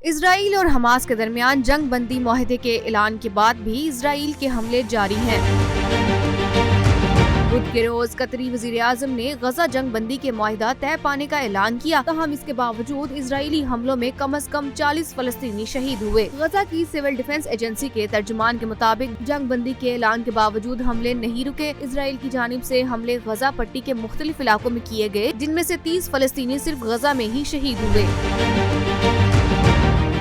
اسرائیل اور حماس کے درمیان جنگ بندی معاہدے کے اعلان کے بعد بھی اسرائیل کے حملے جاری ہیں۔ بدھ کے روز قطری وزیر اعظم نے غزہ جنگ بندی کے معاہدہ طے پانے کا اعلان کیا، تاہم اس کے باوجود اسرائیلی حملوں میں کم از کم 40 فلسطینی شہید ہوئے۔ غزہ کی سول ڈیفنس ایجنسی کے ترجمان کے مطابق جنگ بندی کے اعلان کے باوجود حملے نہیں رکے۔ اسرائیل کی جانب سے حملے غزہ پٹی کے مختلف علاقوں میں کیے گئے، جن میں سے 30 فلسطینی صرف غزہ میں ہی شہید ہوئے۔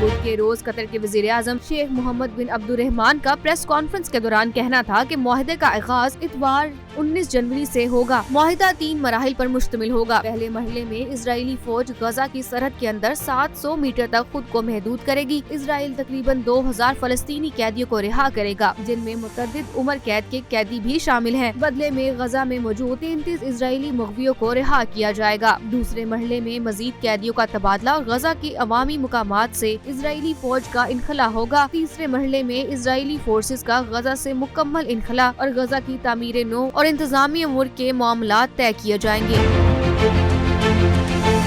بدھ کے روز قطر کے وزیر اعظم شیخ محمد بن عبد الرحمان کا پریس کانفرنس کے دوران کہنا تھا کہ معاہدے کا آغاز اتوار 19 جنوری سے ہوگا۔ معاہدہ 3 مراحل پر مشتمل ہوگا۔ پہلے مرحلے میں اسرائیلی فوج غزہ کی سرحد کے اندر 700 میٹر تک خود کو محدود کرے گی۔ اسرائیل تقریباً 2000 فلسطینی قیدیوں کو رہا کرے گا، جن میں متعدد عمر قید کے قیدی بھی شامل ہیں۔ بدلے میں غزہ میں موجود 33 اسرائیلی مغویوں کو رہا کیا جائے گا۔ دوسرے مرحلے میں مزید قیدیوں کا تبادلہ اور غزہ کی عوامی مقامات سے اسرائیلی فوج کا انخلا ہوگا۔ تیسرے مرحلے میں اسرائیلی فورسز کا غزہ سے مکمل انخلا اور غزہ کی تعمیر نو اور انتظامی امور کے معاملات طے کیے جائیں گے۔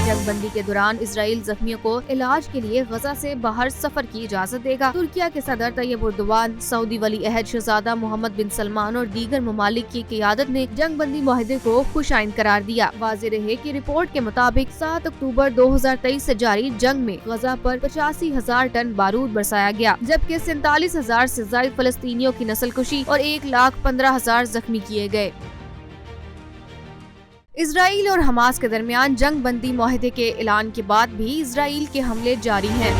جنگ بندی کے دوران اسرائیل زخمیوں کو علاج کے لیے غزہ سے باہر سفر کی اجازت دے گا۔ ترکیہ کے صدر طیب اردوان، سعودی ولی عہد شہزادہ محمد بن سلمان اور دیگر ممالک کی قیادت نے جنگ بندی معاہدے کو خوش آئند قرار دیا۔ واضح رہے کہ رپورٹ کے مطابق 7 اکتوبر 2023 سے جاری جنگ میں غزہ پر 85,000 ٹن بارود برسایا گیا، جبکہ 47,000 سے زائد فلسطینیوں کی نسل کشی اور 1,15,000 زخمی کیے گئے۔ اسرائیل اور حماس کے درمیان جنگ بندی معاہدے کے اعلان کے بعد بھی اسرائیل کے حملے جاری ہیں۔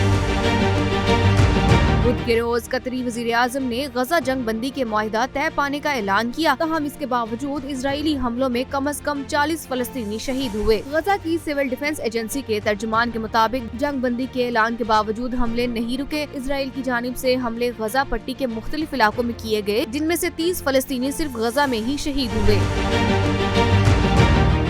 بدھ کے روز قطری وزیر اعظم نے غزہ جنگ بندی کے معاہدہ طے پانے کا اعلان کیا، تاہم اس کے باوجود اسرائیلی حملوں میں کم از کم 40 فلسطینی شہید ہوئے۔ غزہ کی سول ڈیفنس ایجنسی کے ترجمان کے مطابق جنگ بندی کے اعلان کے باوجود حملے نہیں رکے۔ اسرائیل کی جانب سے حملے غزہ پٹی کے مختلف علاقوں میں کیے گئے، جن میں سے 30 فلسطینی صرف غزہ میں ہی شہید ہوئے۔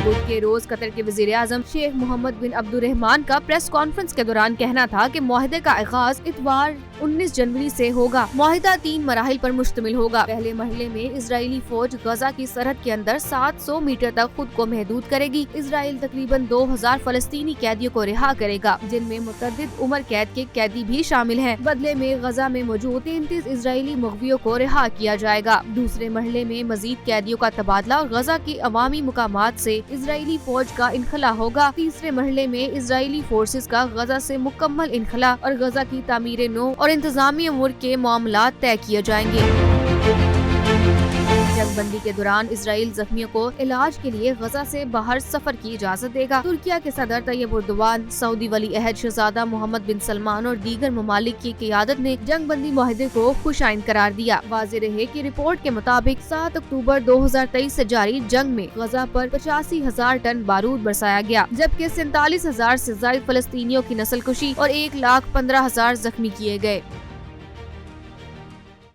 بدھ کے روز قطر کے وزیر اعظم شیخ محمد بن عبد الرحمان کا پریس کانفرنس کے دوران کہنا تھا کہ معاہدے کا آغاز اتوار 19 جنوری سے ہوگا۔ معاہدہ 3 مراحل پر مشتمل ہوگا۔ پہلے مرحلے میں اسرائیلی فوج غزہ کی سرحد کے اندر 700 میٹر تک خود کو محدود کرے گی۔ اسرائیل تقریباً 2000 فلسطینی قیدیوں کو رہا کرے گا، جن میں متعدد عمر قید کے قیدی بھی شامل ہیں۔ بدلے میں غزہ میں موجود 33 اسرائیلی مغویوں کو رہا کیا جائے گا۔ دوسرے مرحلے میں مزید قیدیوں کا تبادلہ اور غزہ کی عوامی مقامات سے اسرائیلی فوج کا انخلا ہوگا۔ تیسرے مرحلے میں اسرائیلی فورسز کا غزہ سے مکمل انخلا اور غزہ کی تعمیر نو اور انتظامی امور کے معاملات طے کیے جائیں گے۔ جنگ بندی کے دوران اسرائیل زخمیوں کو علاج کے لیے غزہ سے باہر سفر کی اجازت دے گا۔ ترکیہ کے صدر طیب اردوان، سعودی ولی عہد شہزادہ محمد بن سلمان اور دیگر ممالک کی قیادت نے جنگ بندی معاہدے کو خوش آئند قرار دیا۔ واضح رہے کہ رپورٹ کے مطابق 7 اکتوبر 2023 سے جاری جنگ میں غزہ پر 85,000 ٹن بارود برسایا گیا، جبکہ 47,000 سے زائد فلسطینیوں کی نسل کشی اور 1,15,000 زخمی کیے گئے۔